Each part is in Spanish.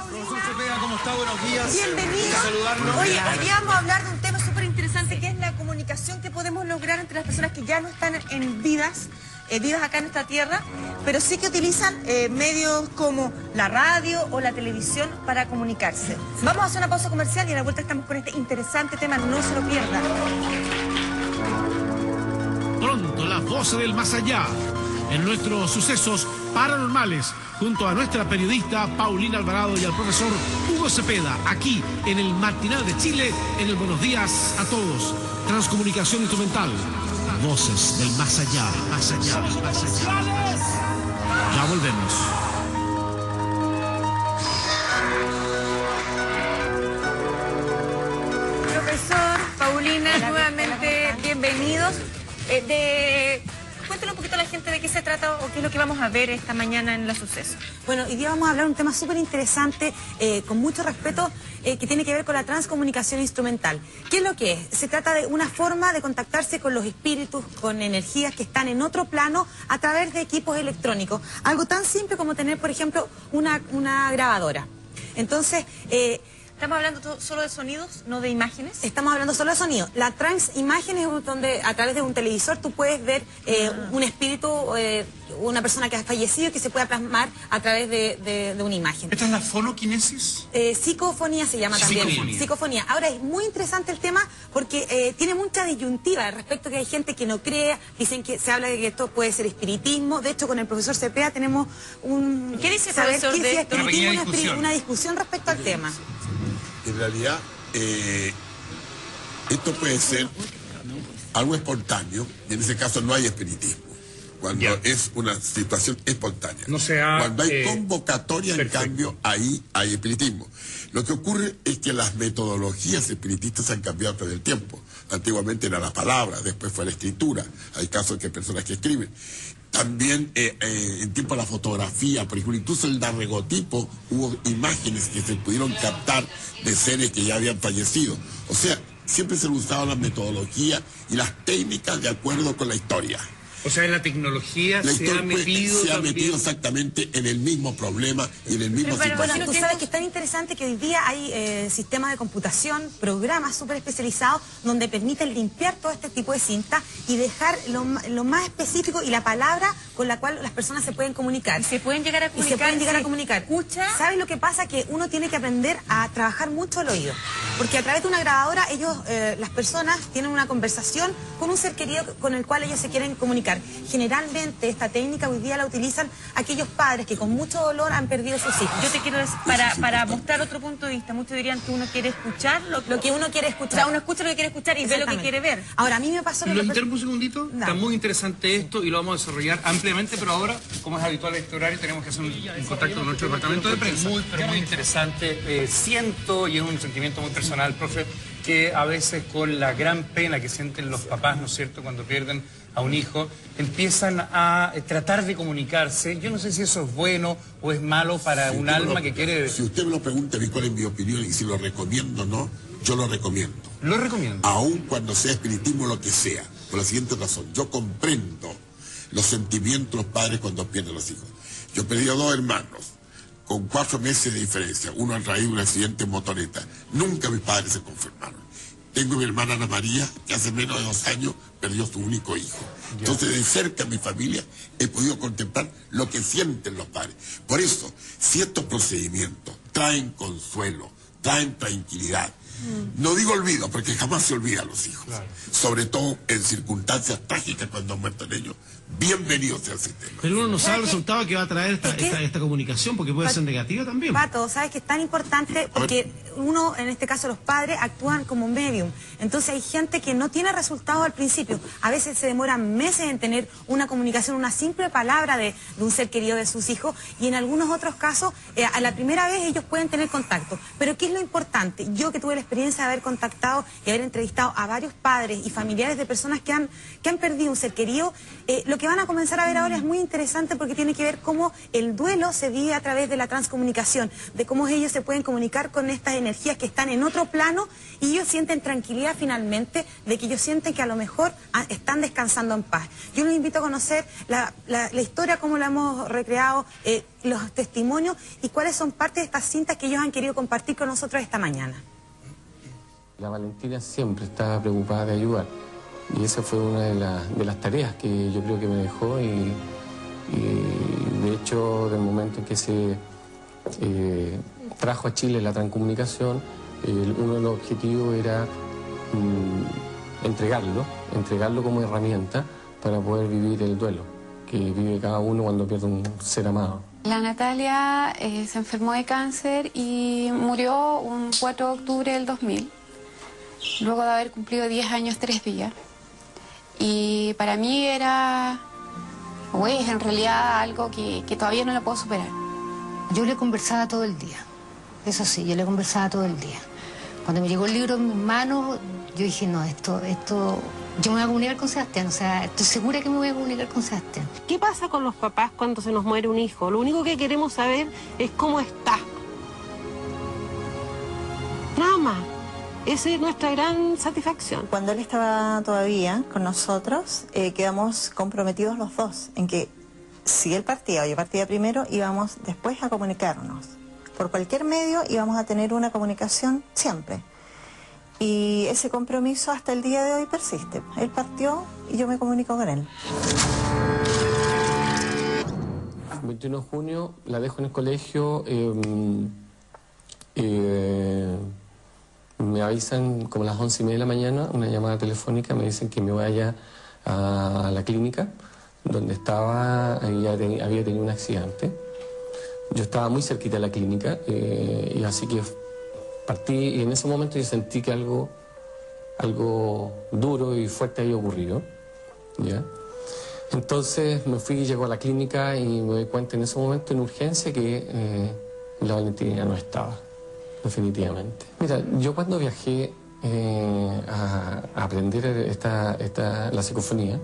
Profesor Cepeda, ¿cómo está? Buenos días. Bienvenido. Saludarlo. Oye, hoy día vamos a hablar de un tema súper interesante que es la comunicación que podemos lograr entre las personas que ya no están en vivas acá en esta tierra, pero sí que utilizan medios como la radio o la televisión para comunicarse. Vamos a hacer una pausa comercial y a la vuelta estamos con este interesante tema, no se lo pierdan. Pronto, las voces del más allá, en nuestros sucesos paranormales, junto a nuestra periodista Paulina Alvarado y al profesor Hugo Cepeda, aquí en el Matinal de Chile, en el Buenos Días a Todos. Transcomunicación instrumental, voces del más allá, más allá, más allá. Ya volvemos. Profesor, Paulina, nuevamente bienvenidos. Cuéntanos un poquito a la gente de qué se trata o qué es lo que vamos a ver esta mañana en los sucesos. Bueno, hoy día vamos a hablar de un tema súper interesante, con mucho respeto, que tiene que ver con la transcomunicación instrumental. ¿Qué es lo que es? Se trata de una forma de contactarse con los espíritus, con energías que están en otro plano a través de equipos electrónicos. Algo tan simple como tener, por ejemplo, una grabadora. Entonces, ¿estamos hablando solo de sonidos, no de imágenes? estamos hablando solo de sonido. La transimagen es donde a través de un televisor tú puedes ver un espíritu, una persona que ha fallecido y que se pueda plasmar a través de una imagen. ¿Esta es la fonoquinesis? Psicofonía se llama también. Psicofonía. Ahora, es muy interesante el tema porque tiene mucha disyuntiva respecto a que hay gente que no cree, dicen que se habla de que esto puede ser espiritismo. De hecho, con el profesor Cepeda tenemos un... ¿Qué dice el profesor ¿qué de es esto? espiritismo? Una discusión respecto al tema. En realidad, esto puede ser algo espontáneo, y en ese caso no hay espiritismo, cuando es una situación espontánea. No sea, cuando hay convocatoria, perfecto. en cambio, ahí hay espiritismo. Lo que ocurre es que las metodologías espiritistas han cambiado a través del tiempo. Antiguamente era la palabra, después fue la escritura. Hay casos que hay personas que escriben. También en tiempo de la fotografía, por ejemplo, incluso el daguerrotipo, hubo imágenes que se pudieron captar de seres que ya habían fallecido. O sea, siempre se usaban las metodologías y las técnicas de acuerdo con la historia. O sea, en la tecnología La se historia ha metido exactamente en el mismo problema y en el mismo Pero Bueno, situación. tú sabes que es tan interesante que hoy día hay sistemas de computación, programas súper especializados donde permiten limpiar todo este tipo de cinta y dejar lo más específico y la palabra con la cual las personas se pueden comunicar. Y se pueden llegar a Y comunicar. se pueden llegar a sí. comunicar. Escucha. ¿Sabes lo que pasa? Que uno tiene que aprender a trabajar mucho el oído. Porque a través de una grabadora, las personas tienen una conversación con un ser querido con el cual ellos se quieren comunicar. Generalmente esta técnica hoy día la utilizan aquellos padres que con mucho dolor han perdido a sus hijos. Yo te quiero decir, para mostrar otro punto de vista, muchos dirían que uno quiere escuchar lo que uno quiere O escuchar. sea, uno escucha lo que quiere escuchar y ve lo que Exactamente. quiere ver. Ahora, a mí me pasó que... ¿Lo interrumpo un segundito? No. Está muy interesante esto y lo vamos a desarrollar ampliamente, pero ahora, como es habitual en este horario, tenemos que hacer un contacto con nuestro departamento de prensa. Pero muy interesante. Siento, y es un sentimiento muy personal, profe, que a veces con la gran pena que sienten los papás, ¿no es cierto?, cuando pierden a un hijo, empiezan a tratar de comunicarse. Yo no sé si eso es bueno o es malo para un alma que quiere... Si usted me lo pregunta a mí cuál es mi opinión y si lo recomiendo o no, yo lo recomiendo. Lo recomiendo. Aun cuando sea espiritismo lo que sea, por la siguiente razón, yo comprendo los sentimientos de los padres cuando pierden a los hijos. Yo perdí a 2 hermanos, con 4 meses de diferencia, uno a raíz de un accidente en motoneta. Nunca mis padres se conformaron. Tengo mi hermana Ana María, que hace menos de 2 años perdió su único hijo. Entonces, de cerca mi familia he podido contemplar lo que sienten los padres. Por eso, si estos procedimientos traen consuelo, traen tranquilidad, no digo olvido, porque jamás se olvida a los hijos. Sobre todo en circunstancias trágicas cuando han muerto ellos. Bienvenidos sea el sistema. Pero uno no sabe el resultado que va a traer Es que- esta comunicación, porque puede ser negativa también. Pato, ¿sabes que es tan importante? Porque uno, en este caso los padres, actúan como medium. Entonces hay gente que no tiene resultados al principio. A veces se demoran meses en tener una comunicación, una simple palabra de un ser querido de sus hijos. Y en algunos otros casos, a la primera vez ellos pueden tener contacto. Pero ¿qué es lo importante? Yo que tuve la experiencia de haber contactado y haber entrevistado a varios padres y familiares de personas que han perdido un ser querido, lo que van a comenzar a ver ahora es muy interesante porque tiene que ver cómo el duelo se vive a través de la transcomunicación, de cómo ellos se pueden comunicar con estas energías que están en otro plano y ellos sienten tranquilidad finalmente de que ellos sienten que a lo mejor están descansando en paz. Yo los invito a conocer la historia, cómo la hemos recreado, los testimonios y cuáles son parte de estas cintas que ellos han querido compartir con nosotros esta mañana. La Valentina siempre estaba preocupada de ayudar y esa fue una de las tareas que yo creo que me dejó y de hecho del momento en que se trajo a Chile la transcomunicación, uno de los objetivos era entregarlo como herramienta para poder vivir el duelo que vive cada uno cuando pierde un ser amado. La Natalia se enfermó de cáncer y murió un 4 de octubre del 2000, luego de haber cumplido 10 años 3 días. Y para mí era, es en realidad algo que todavía no lo puedo superar. Yo le conversaba todo el día, eso sí, yo le conversaba todo el día. Cuando me llegó el libro en mis manos, yo dije, no, esto, yo me voy a comunicar con Sebastián, o sea, estoy segura que me voy a comunicar con Sebastián. ¿Qué pasa con los papás cuando se nos muere un hijo? Lo único que queremos saber es cómo está. Nada más. Esa es nuestra gran satisfacción. Cuando él estaba todavía con nosotros, quedamos comprometidos los dos en que si él partía o yo partía primero, íbamos después a comunicarnos. Por cualquier medio íbamos a tener una comunicación siempre. Y ese compromiso hasta el día de hoy persiste. Él partió y yo me comunico con él. El 21 de junio la dejo en el colegio, me avisan como a las 11:30 de la mañana, una llamada telefónica, me dicen que me vaya a la clínica donde estaba, había tenido un accidente. Yo estaba muy cerquita de la clínica y así que partí y en ese momento yo sentí que algo duro y fuerte había ocurrido, ¿ya? Entonces me fui, llego a la clínica y me doy cuenta en ese momento en urgencia que la Valentina no estaba, definitivamente. Mira, yo cuando viajé a aprender la psicofonía,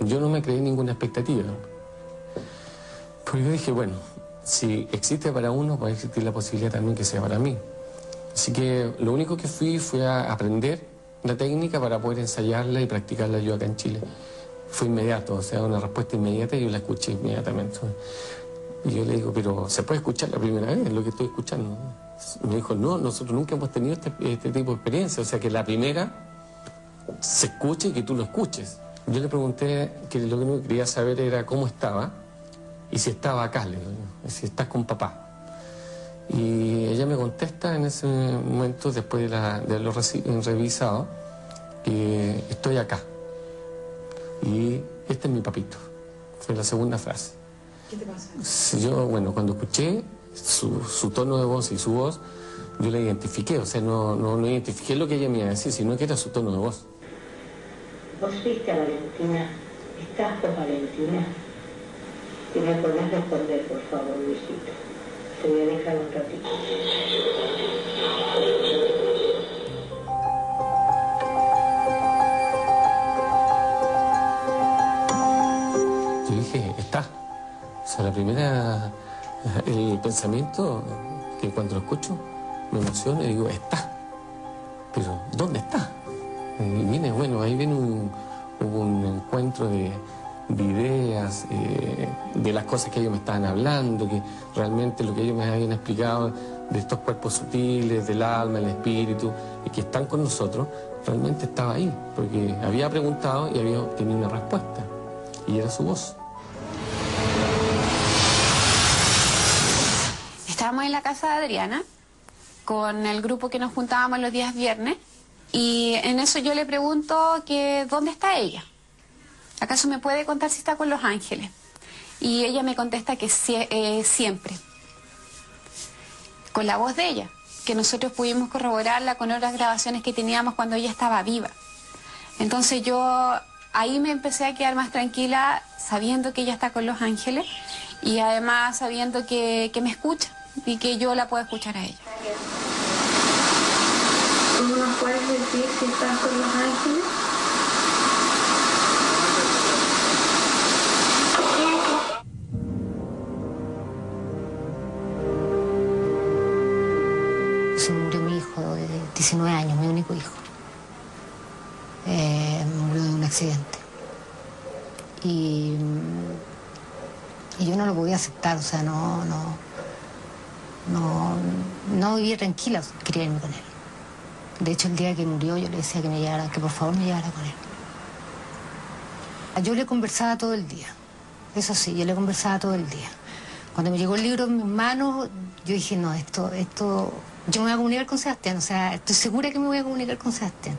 yo no me creí ninguna expectativa. Porque yo dije, bueno, si existe para uno, puede existir la posibilidad también que sea para mí. Así que lo único que fue a aprender la técnica para poder ensayarla y practicarla yo acá en Chile. Fue inmediato, o sea, una respuesta inmediata y yo la escuché inmediatamente. Y yo le digo, pero ¿se puede escuchar la primera vez lo que estoy escuchando? Me dijo, no, nosotros nunca hemos tenido este tipo de experiencia, o sea, que la primera se escuche y que tú lo escuches. Yo le pregunté que lo que quería saber era cómo estaba y si estaba acá, le digo, si estás con papá. Y ella me contesta en ese momento, después de haberlo revisado, que estoy acá. Y este es mi papito. Fue la segunda frase. ¿Qué te pasa? Yo, bueno, cuando escuché su tono de voz y su voz, yo la identifiqué. O sea, no identifiqué lo que ella me iba a decir, sino que era su tono de voz. ¿Vos viste a Valentina? ¿Estás con Valentina? Si me podés responder, por favor, Luisito. Te voy a dejar un ratito. Yo dije, está. O sea, el pensamiento que cuando lo escucho me emociona y digo, está. Pero, ¿dónde está? Y viene, bueno, ahí viene un encuentro de ideas, de las cosas que ellos me estaban hablando, que realmente lo que ellos me habían explicado de estos cuerpos sutiles, del alma, el espíritu, y que están con nosotros, realmente estaba ahí, porque había preguntado y había obtenido una respuesta, y era su voz. Estábamos en la casa de Adriana, con el grupo que nos juntábamos los días viernes, y en eso yo le pregunto que ¿dónde está ella? ¿Acaso me puede contar si está con los ángeles? Y ella me contesta que siempre, con la voz de ella, que nosotros pudimos corroborarla con otras grabaciones que teníamos cuando ella estaba viva. Entonces yo ahí me empecé a quedar más tranquila sabiendo que ella está con los ángeles y además sabiendo que me escucha y que yo la puedo escuchar a ella. ¿Cómo nos puedes decir si estás con los ángeles? Se murió mi hijo de 19 años, mi único hijo. Murió de un accidente. Y yo no lo podía aceptar, o sea, no vivía tranquila, quería irme con él. De hecho, el día que murió yo le decía que me llevara, que por favor me llevara con él. Yo le conversaba todo el día, eso sí, yo le conversaba todo el día. Cuando me llegó el libro en mis manos, yo dije, no, esto, yo me voy a comunicar con Sebastián, o sea, estoy segura que me voy a comunicar con Sebastián.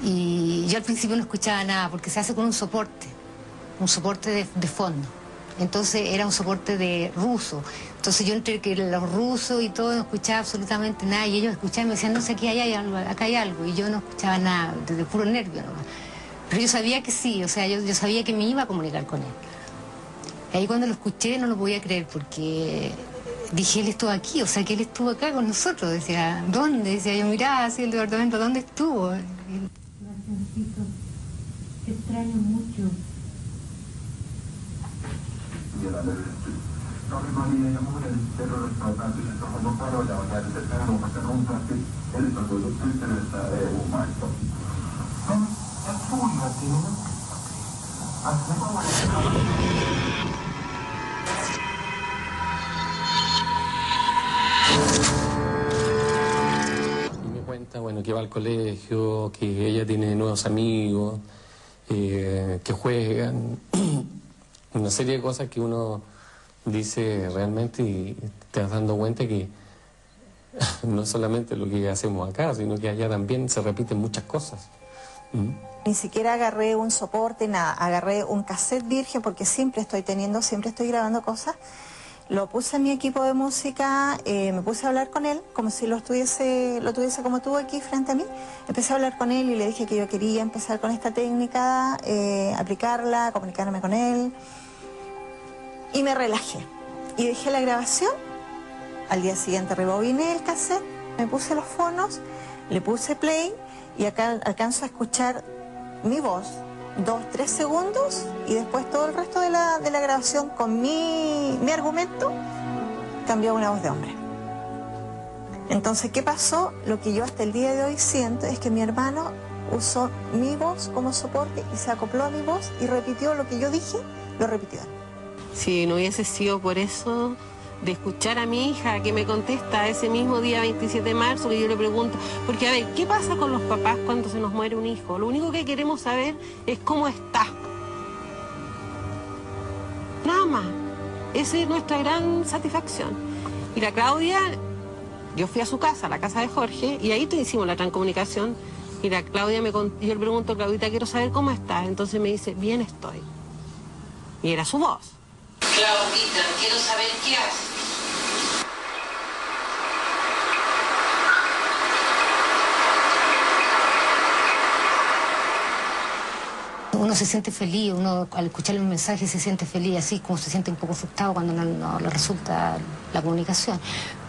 Y yo al principio no escuchaba nada, porque se hace con un soporte de fondo. Entonces era un soporte de ruso. Entonces yo entre que los rusos y todo no escuchaba absolutamente nada, y ellos escuchaban y me decían, no sé, aquí hay algo, acá hay algo, y yo no escuchaba nada, desde puro nervio nomás. Pero yo sabía que sí, o sea, yo sabía que me iba a comunicar con él. Y ahí cuando lo escuché no lo podía creer, porque dije, él estuvo aquí, o sea, que él estuvo acá con nosotros. Decía, ¿dónde? Decía, yo miraba así el departamento, ¿dónde estuvo? Te extraño mucho. Y me cuenta, bueno, que va al colegio, que ella tiene nuevos amigos, que juegan, una serie de cosas que uno dice realmente y te vas dando cuenta que no es solamente lo que hacemos acá, sino que allá también se repiten muchas cosas. Ni siquiera agarré un soporte, nada, agarré un cassette virgen porque siempre estoy grabando cosas. Lo puse en mi equipo de música, me puse a hablar con él, como si lo tuviese como tú aquí frente a mí. Empecé a hablar con él y le dije que yo quería empezar con esta técnica, aplicarla, comunicarme con él. Y me relajé. Y dejé la grabación. Al día siguiente rebobiné el cassette, me puse los fonos, le puse play y acá alcanzo a escuchar mi voz 2-3 segundos y después todo el resto de la grabación con mi argumento cambió a una voz de hombre. Entonces, ¿qué pasó? Lo que yo hasta el día de hoy siento es que mi hermano usó mi voz como soporte y se acopló a mi voz y repitió lo que yo dije, lo repitió. Si no hubiese sido por eso, de escuchar a mi hija que me contesta ese mismo día 27 de marzo, que yo le pregunto, porque a ver, ¿qué pasa con los papás cuando se nos muere un hijo? Lo único que queremos saber es cómo está. Nada más. Esa es nuestra gran satisfacción. Y la Claudia, yo fui a su casa, a la casa de Jorge, y ahí hicimos la transcomunicación, y la Claudia yo le pregunto, Claudita, quiero saber cómo estás. Entonces me dice, bien estoy. Y era su voz. Claudita, quiero saber qué haces. Uno se siente feliz, uno al escuchar un mensaje se siente feliz, así como se siente un poco frustrado cuando no le resulta la comunicación.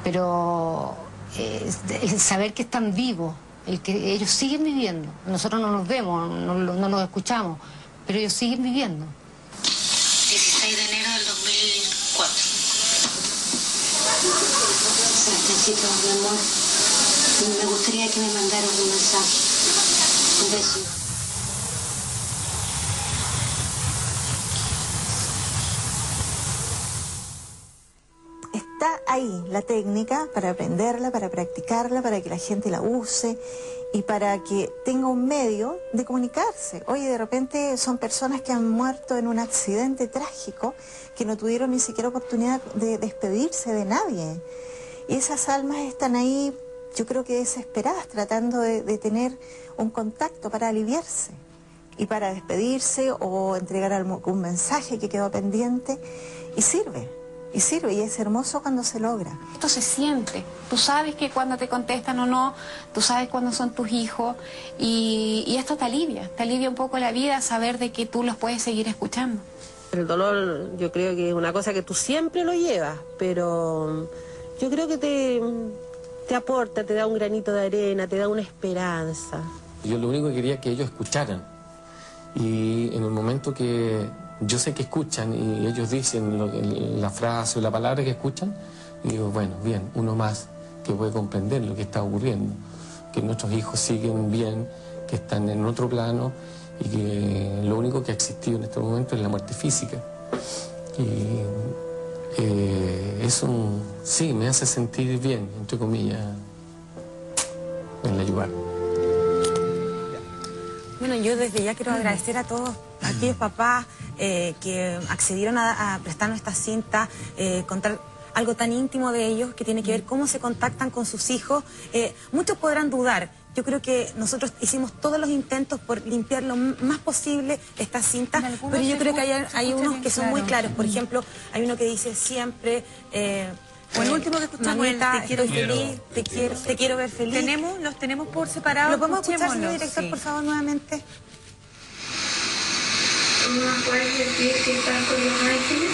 Pero el saber que están vivos, el que ellos siguen viviendo, nosotros no los vemos, no los escuchamos, pero ellos siguen viviendo. 16 de enero del 2004. Sebastiancito, mi amor, me gustaría que me mandaran un mensaje. Un beso. Está ahí la técnica para aprenderla, para practicarla, para que la gente la use y para que tenga un medio de comunicarse. Oye, de repente son personas que han muerto en un accidente trágico que no tuvieron ni siquiera oportunidad de despedirse de nadie. Y esas almas están ahí, yo creo que desesperadas, tratando de tener un contacto para aliviarse y para despedirse o entregar algún mensaje que quedó pendiente, y sirve, y es hermoso cuando se logra. Esto se siente, tú sabes que cuando te contestan o no, tú sabes cuándo son tus hijos, y esto te alivia un poco la vida, saber de que tú los puedes seguir escuchando. El dolor yo creo que es una cosa que tú siempre lo llevas, pero yo creo que te aporta, te da un granito de arena, te da una esperanza. Yo lo único que quería es que ellos escucharan. Y en el momento que yo sé que escuchan y ellos dicen la frase o la palabra que escuchan, digo, bueno, bien, uno más que puede comprender lo que está ocurriendo, que nuestros hijos siguen bien, que están en otro plano y que lo único que ha existido en este momento es la muerte física. Y eso sí me hace sentir bien, entre comillas, en la ayudar. Bueno, yo desde ya quiero agradecer a todos aquellos papás que accedieron a prestarnos esta cinta, contar algo tan íntimo de ellos que tiene que ver cómo se contactan con sus hijos. Muchos podrán dudar. Yo creo que nosotros hicimos todos los intentos por limpiar lo más posible esta cinta, pero yo creo que hay unos que son muy claros. Por ejemplo, hay uno que dice siempre... O el último que escuchamos, mamita, te quiero feliz, te quiero ver feliz. Los tenemos por separado. ¿Lo podemos escuchar, señor director, por favor, nuevamente? ¿No puedes decir que están con los ángeles?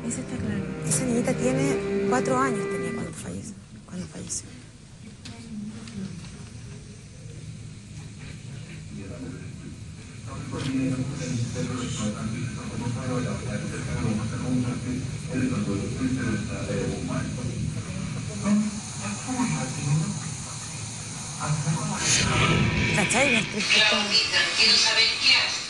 Ese está claro. Esa niñita tiene 4 años, tenía cuando falleció. ¿Cachai? Claudita, quiero saber qué haces.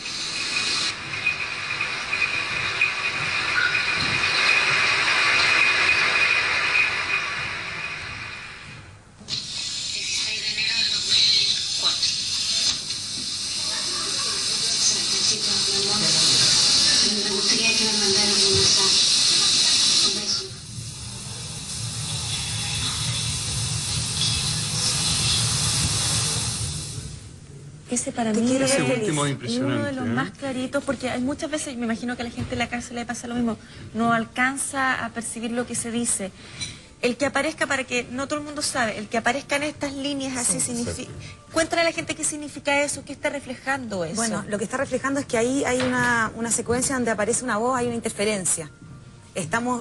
Me gustaría que me mandaran un mensaje. Un beso. Ese para mí Ese es último es impresionante, uno de los más claritos, porque hay muchas veces, me imagino que a la gente en la cárcel le pasa lo mismo, no alcanza a percibir lo que se dice. El que aparezca, para que no todo el mundo sabe, el que aparezca en estas líneas así significa... Cuéntale a la gente qué significa eso, qué está reflejando eso. Bueno, lo que está reflejando es que ahí hay una secuencia donde aparece una voz, hay una interferencia. Esto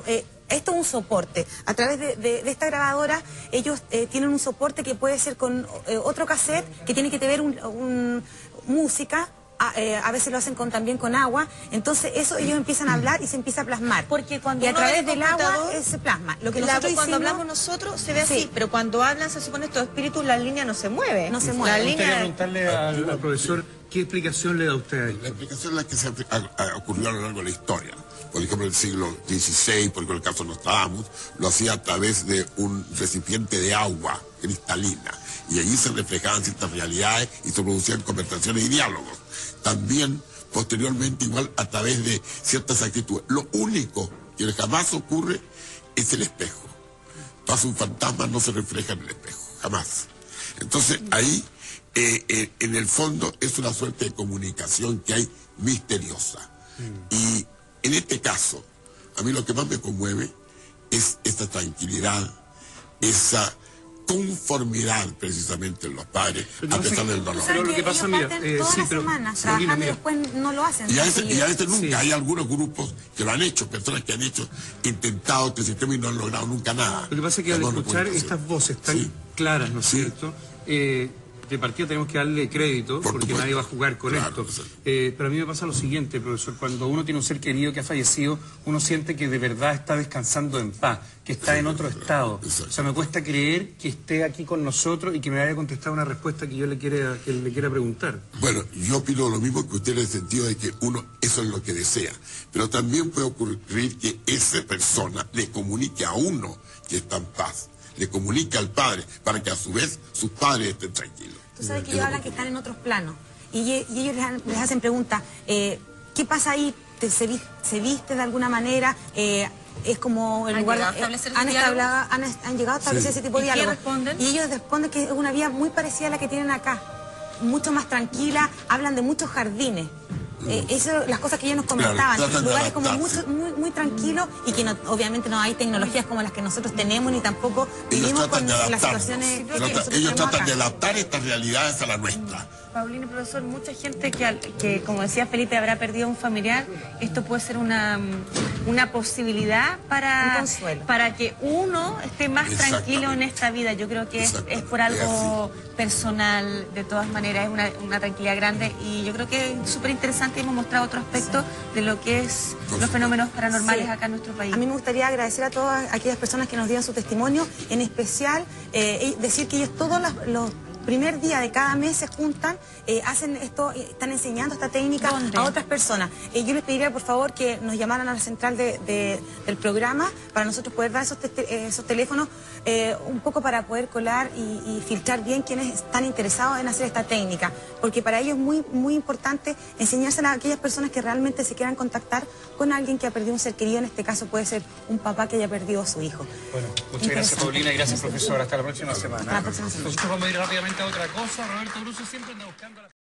es un soporte. A través de esta grabadora, ellos tienen un soporte que puede ser con otro cassette, que tiene que ver música. A veces lo hacen también con agua. Entonces eso ellos empiezan a hablar y se empieza a plasmar. Porque cuando y a través del agua se plasma. Lo que cuando hablamos nosotros se ve así, pero cuando hablan, se supone, estos espíritus, la línea no se mueve. No se mueve. Me gustaría preguntarle al profesor, ¿qué explicación le da usted a esto? La explicación es la que se ha ocurrido a lo largo de la historia. Por ejemplo, en el siglo XVI, por ejemplo, el caso de Nostradamus, lo hacía a través de un recipiente de agua cristalina. Y allí se reflejaban ciertas realidades y se producían conversaciones y diálogos. También, posteriormente, igual a través de ciertas actitudes. Lo único que jamás ocurre es el espejo. Pasa un fantasma, no se refleja en el espejo, jamás. Entonces, ahí, en el fondo, es una suerte de comunicación que hay misteriosa. Y en este caso, a mí lo que más me conmueve es esta tranquilidad, esa conformidad precisamente en los padres, a pesar del dolor. Pero lo que pasa, mira, trabajando y después no lo hacen. Y a veces nunca, hay algunos grupos que lo han hecho, personas que han intentado este sistema y no han logrado nunca nada. Lo que pasa es que al escuchar estas voces tan claras, ¿no es cierto?, de partida tenemos que darle crédito, porque nadie va a jugar con esto. Pero a mí me pasa lo siguiente, profesor, cuando uno tiene un ser querido que ha fallecido, uno siente que de verdad está descansando en paz, que está en otro estado. O sea, me cuesta creer que esté aquí con nosotros y que me haya contestado una respuesta que yo le quiera preguntar. Bueno, yo opino lo mismo que usted en el sentido de que uno eso es lo que desea, pero también puede ocurrir que esa persona le comunique a uno que está en paz, le comunica al padre, para que a su vez sus padres estén tranquilos. Tú sabes que ellos hablan que están en otros planos y ellos les hacen preguntas, ¿qué pasa ahí? ¿Se viste de alguna manera? Es como el lugar... ¿Han llegado a establecer ese tipo de diálogo? ¿Y qué responden? Y ellos responden que es una vida muy parecida a la que tienen acá, mucho más tranquila, hablan de muchos jardines. Eso, las cosas que ellos nos comentaban, lugares como muy tranquilos y que obviamente no hay tecnologías como las que nosotros tenemos, ni tampoco vivimos con las situaciones que nosotros ellos tratan acá. de adaptar estas realidades a la nuestra. Paulina, profesor, mucha gente que, como decía Felipe, habrá perdido un familiar, esto puede ser una posibilidad para que uno esté más tranquilo en esta vida. Yo creo que es por algo personal, de todas maneras, es una tranquilidad grande, y yo creo que es súper interesante y hemos mostrado otro aspecto de lo que es los fenómenos paranormales acá en nuestro país. A mí me gustaría agradecer a todas aquellas personas que nos dieron su testimonio, en especial decir que ellos todos los primer día de cada mes se juntan, hacen esto, están enseñando esta técnica a otras personas. Yo les pediría, por favor, que nos llamaran a la central del programa para nosotros poder dar esos teléfonos un poco para poder colar y filtrar bien quienes están interesados en hacer esta técnica, porque para ellos es muy importante enseñársela a aquellas personas que realmente se quieran contactar con alguien que ha perdido un ser querido. En este caso puede ser un papá que haya perdido a su hijo. Bueno, muchas gracias, Paulina, y gracias, profesor. Hasta la próxima semana. Hasta la próxima semana. Nosotros vamos a ir rápidamente a otra cosa. Roberto Bruso siempre anda buscando